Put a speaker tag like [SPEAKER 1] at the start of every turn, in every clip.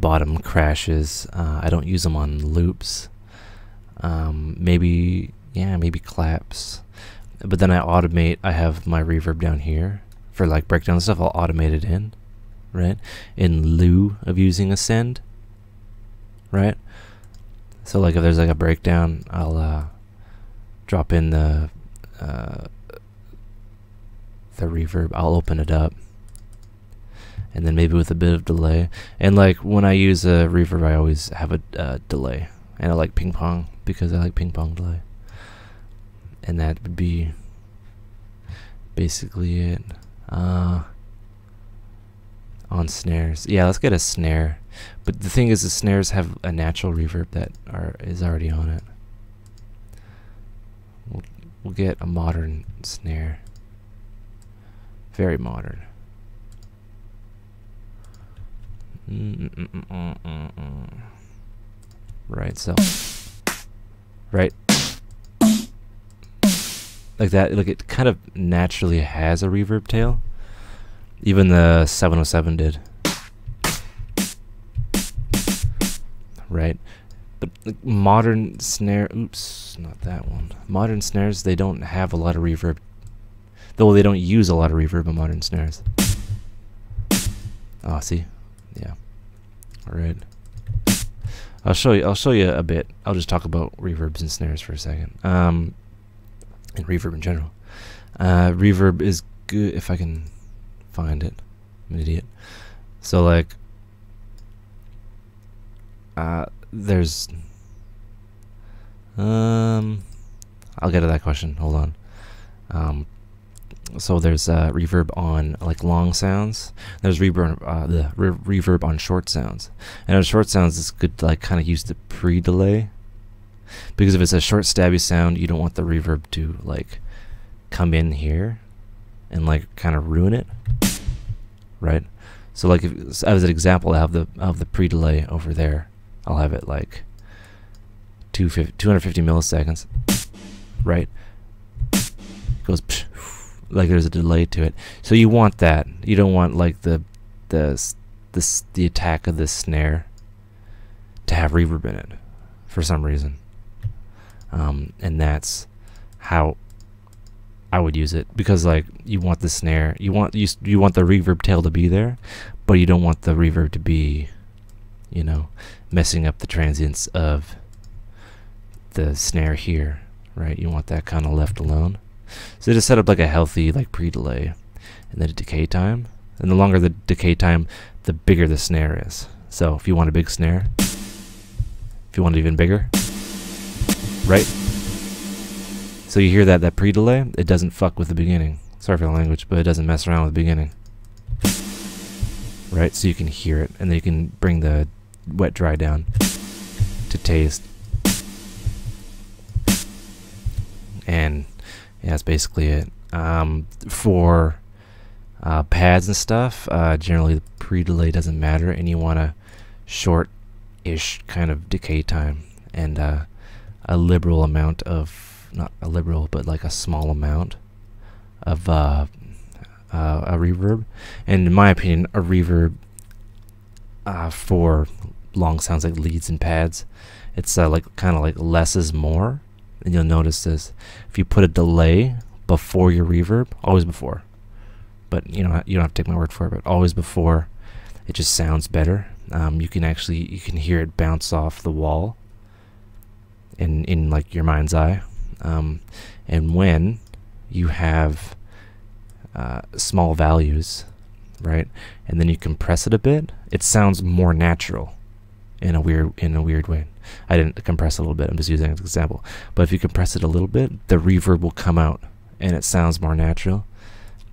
[SPEAKER 1] bottom crashes. I don't use them on loops. Maybe claps. But then I automate. I have my reverb down here for like breakdown stuff. I'll automate it in, right? In lieu of using a send, right? So like if there's like a breakdown, I'll drop in the reverb. I'll open it up, and then maybe with a bit of delay. And like when I use a reverb, I always have a delay, and I like ping pong because I like ping pong delay. And that would be basically it. On snares, yeah, let's get a snare. But the thing is, the snares have a natural reverb that is already on it. We'll get a modern snare, very modern. Right, so right. Like that, like it kind of naturally has a reverb tail. Even the 707 did. Right? But like modern snare, oops, not that one. Modern snares, they don't have a lot of reverb. Though they don't use a lot of reverb in modern snares. Oh, see? Yeah. Alright. I'll show you a bit. I'll just talk about reverbs and snares for a second. And reverb in general. Reverb is good if I can find it. I'm an idiot. So like there's I'll get to that question. Hold on. So there's reverb on like long sounds. There's reverb on short sounds. And on short sounds, it's good to like kind of use the pre-delay. Because if it's a short stabby sound, you don't want the reverb to like come in here and like kind of ruin it, right? So like if, as an example, I have the pre-delay over there. I'll have it like 250 milliseconds, right? Goes like there's a delay to it. So you want that. You don't want like the attack of the snare to have reverb in it for some reason. And that's how I would use it, because like you want the snare, you want the reverb tail to be there, but you don't want the reverb to be, you know, messing up the transients of the snare here, right? You want that kind of left alone. So just set up like a healthy like pre-delay and then a decay time, and the longer the decay time, the bigger the snare is. So if you want a big snare, if you want it even bigger, right? So you hear that pre-delay, it doesn't fuck with the beginning. Sorry for the language, but it doesn't mess around with the beginning. Right? So you can hear it, and then you can bring the wet dry down to taste. And yeah, that's basically it. For pads and stuff, generally the pre-delay doesn't matter, and you want a short-ish kind of decay time, and a liberal amount of, not a liberal, but like a small amount of a reverb. And in my opinion, a reverb for long sounds like leads and pads, it's like kind of like less is more. And you'll notice this: if you put a delay before your reverb, always before, but you don't have to take my word for it, but always before, it just sounds better. You can hear it bounce off the wall in like your mind's eye. And when you have small values, right, and then you compress it a bit, it sounds more natural in a weird way. I didn't compress a little bit, I'm just using it as an example. But if you compress it a little bit, the reverb will come out and it sounds more natural.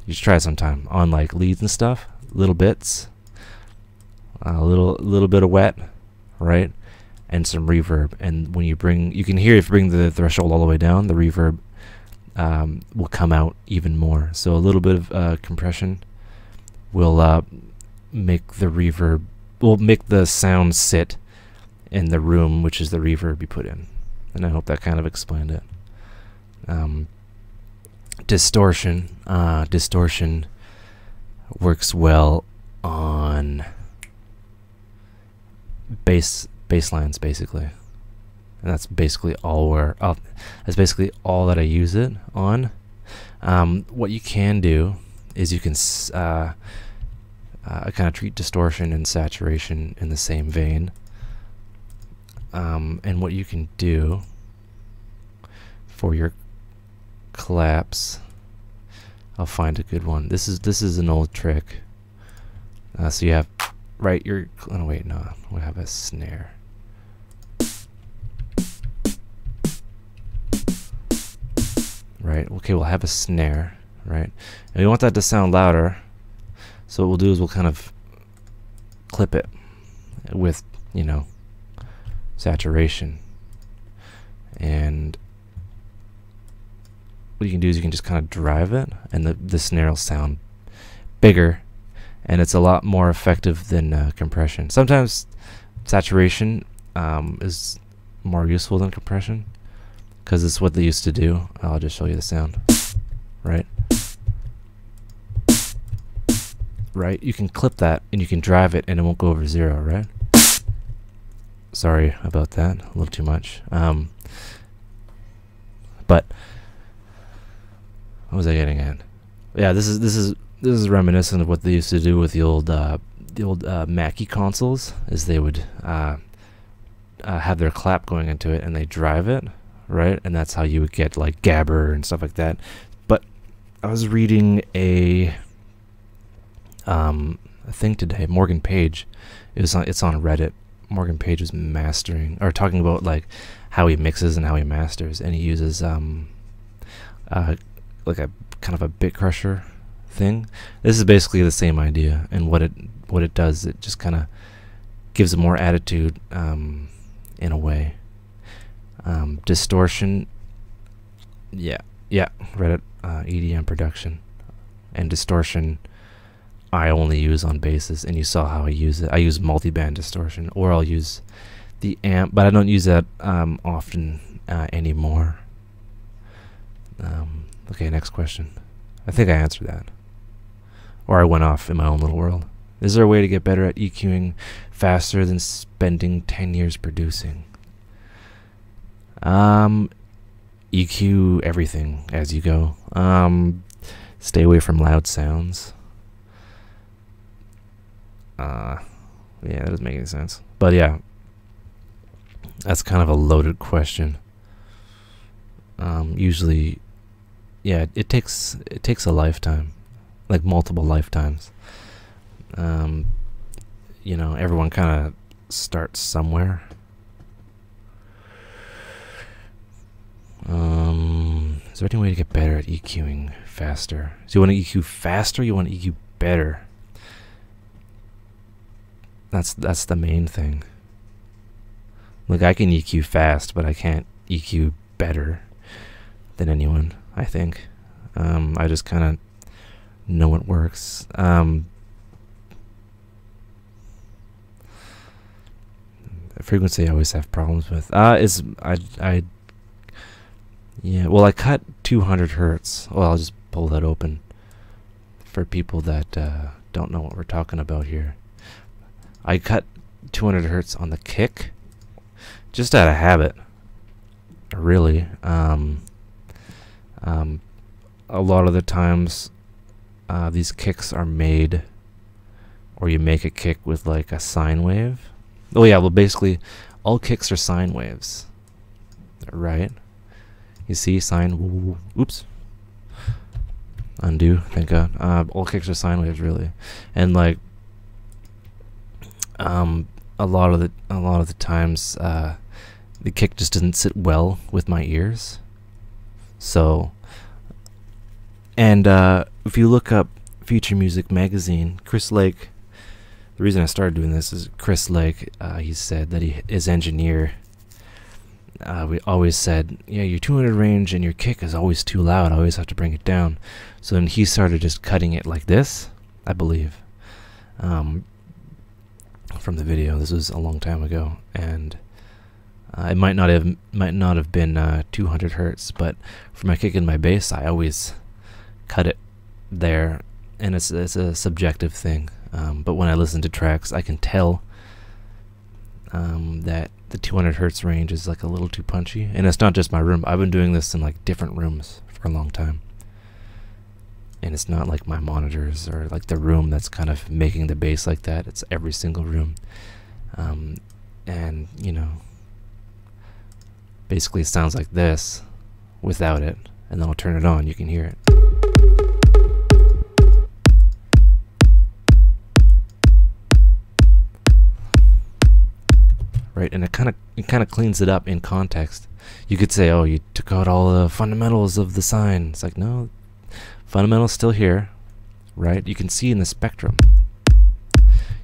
[SPEAKER 1] You should try it sometime on like leads and stuff, little bits, a little bit of wet, right, and some reverb. And when you can hear if you bring the threshold all the way down, the reverb will come out even more. So a little bit of compression will make the sound sit in the room, which is the reverb you put in. And I hope that kind of explained it. Distortion works well on bass lines basically, and that's basically all that's basically all that I use it on. What you can do is you can kind of treat distortion and saturation in the same vein. And what you can do for your collapse, I'll find a good one. This is an old trick. So you have oh wait, no, we have a snare. Right. Okay, we'll have a snare, right? And we want that to sound louder. So what we'll do is we'll kind of clip it with, you know, saturation. And what you can do is you can just kind of drive it, and the snare will sound bigger, and it's a lot more effective than compression. Sometimes saturation is more useful than compression, because it's what they used to do. I'll just show you the sound. Right? Right? You can clip that, and you can drive it, and it won't go over 0, right? Sorry about that, a little too much. But what was I getting at? Yeah, this is reminiscent of what they used to do with the old Mackie consoles. Is they would have their clap going into it, and they drive it, right? And that's how you would get like Gabber and stuff like that. But I was reading a thing today. Morgan Page, it's on Reddit. Morgan Page was mastering, or talking about like how he mixes and how he masters, and he uses like a kind of a bit crusher thing. This is basically the same idea, and what it does, it just kind of gives it more attitude in a way. Distortion, yeah, Reddit, EDM production, and distortion I only use on basses, and you saw how I use it. I use multiband distortion, or I'll use the amp, but I don't use that often anymore. Okay, next question. I think I answered that, or I went off in my own little world. Is there a way to get better at EQing faster than spending 10 years producing? EQ everything as you go. Stay away from loud sounds. Yeah, that doesn't make any sense. But yeah, that's kind of a loaded question. Usually, yeah, it takes a lifetime, like multiple lifetimes. You know, everyone kind of starts somewhere. Is there any way to get better at EQing faster? So you want to EQ faster? You want to EQ better? That's the main thing. Look, I can EQ fast, but I can't EQ better than anyone, I think. I just kind of know it works. Frequency I always have problems with. Yeah, well, I cut 200 hertz. Well, I'll just pull that open for people that don't know what we're talking about here. I cut 200 hertz on the kick, just out of habit, really. A lot of the times, these kicks are made, or you make a kick with like a sine wave. Oh yeah, well basically, all kicks are sine waves, right? You see, sine. Oops. Undo. Thank God. All kicks are sine waves, really, and like. A lot of the times the kick just didn't sit well with my ears. So, and if you look up Future Music Magazine, Chris Lake, the reason I started doing this is Chris Lake, he said that his engineer, we always said, yeah, your 200 range and your kick is always too loud, I always have to bring it down. So then he started just cutting it like this, I believe. From the video, this was a long time ago, and it might not have been 200 hertz, but for my kick and my bass, I always cut it there, and it's a subjective thing. But when I listen to tracks, I can tell that the 200 hertz range is like a little too punchy. And it's not just my room. I've been doing this in like different rooms for a long time. And it's not like my monitors or like the room that's kind of making the bass like that. It's every single room. And, you know, basically it sounds like this without it. And then I'll turn it on, you can hear it. Right, and it kind of cleans it up in context. You could say, oh, you took out all the fundamentals of the sine. It's like, no, fundamentals still here, right? You can see in the spectrum.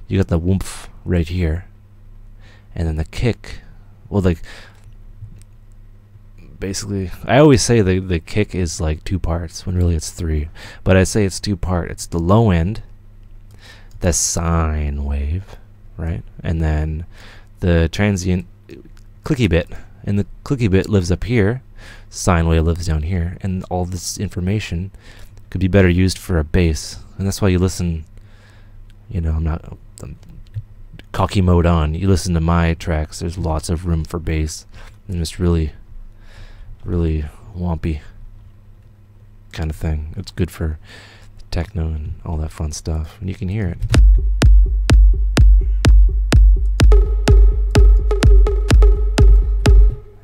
[SPEAKER 1] You got the woomph right here, and then the kick. Well, like, basically, I always say the kick is like 2 parts when really it's 3. But I say it's 2 part. It's the low end, the sine wave, right, and then the transient clicky bit, and the clicky bit lives up here, sine wave lives down here, and all this information could be better used for a bass. And that's why you listen, you know, I'm cocky mode on, you listen to my tracks, there's lots of room for bass, and it's really wompy kind of thing. It's good for techno and all that fun stuff, and you can hear it.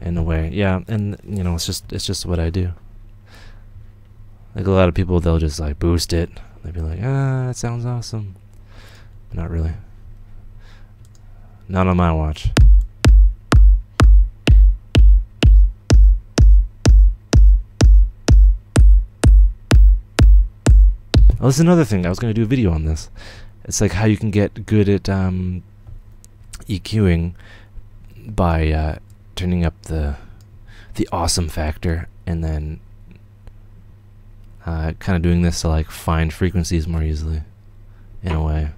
[SPEAKER 1] In a way, yeah, and you know, it's just what I do. Like a lot of people, they'll just like boost it. They'll be like, ah, it sounds awesome. Not really. Not on my watch. Oh, this is another thing. I was going to do a video on this. It's like how you can get good at EQing by turning up the awesome factor, and then kind of doing this to like find frequencies more easily, in a way.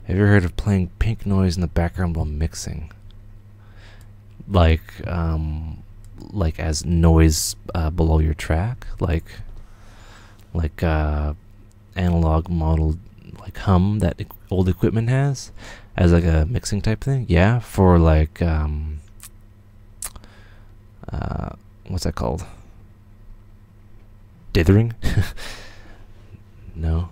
[SPEAKER 1] Have you ever heard of playing pink noise in the background while mixing? Like as noise below your track, like analog model, like hum that old equipment has, as like a mixing type thing. Yeah, for like what's that called? Dithering? No.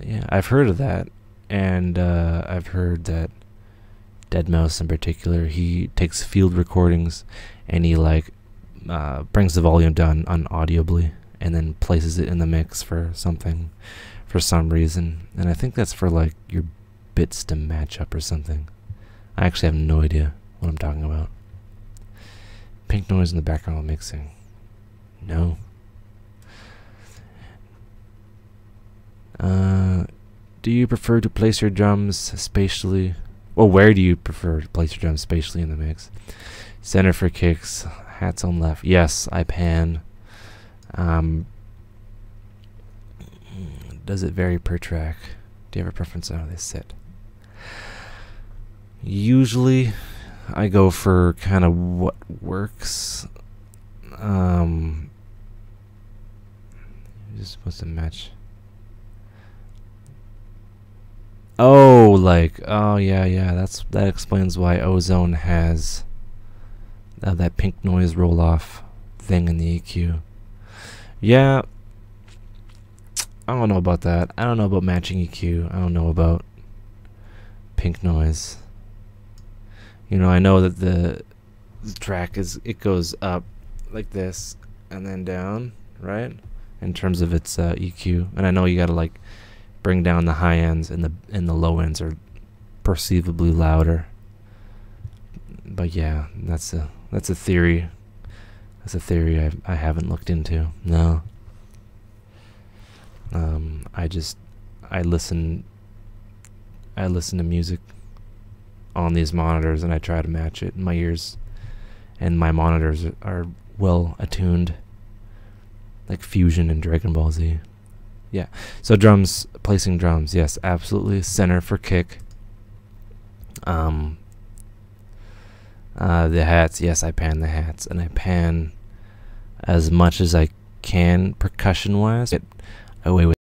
[SPEAKER 1] Yeah, I've heard of that, and I've heard that deadmau5 in particular, he takes field recordings and he like brings the volume down unaudibly and then places it in the mix for something, for some reason. And I think that's for like your bits to match up or something. I actually have no idea what I'm talking about. Pink noise in the background while mixing. No. Do you prefer to place your drums spatially? Well, where do you prefer to place your drums spatially in the mix? Center for kicks, hats on left. Yes, I pan. Does it vary per track? Do you have a preference on how they sit? Usually, I go for kind of what works. You're supposed to match. Oh, like, oh yeah, that explains why Ozone has that pink noise roll off thing in the EQ. Yeah, I don't know about that. I don't know about matching EQ. I don't know about pink noise. You know, I know that the track it goes up like this and then down, right? In terms of its EQ, and I know you gotta like bring down the high ends, and the low ends are perceivably louder. But yeah, that's a theory. That's a theory I haven't looked into. No. I listen to music on these monitors, and I try to match it. My ears and my monitors are well attuned, like Fusion and Dragon Ball Z. Yeah. So drums, placing drums, yes, absolutely. Center for kick. The hats, yes, I pan the hats, and I pan as much as I can percussion wise. Get away with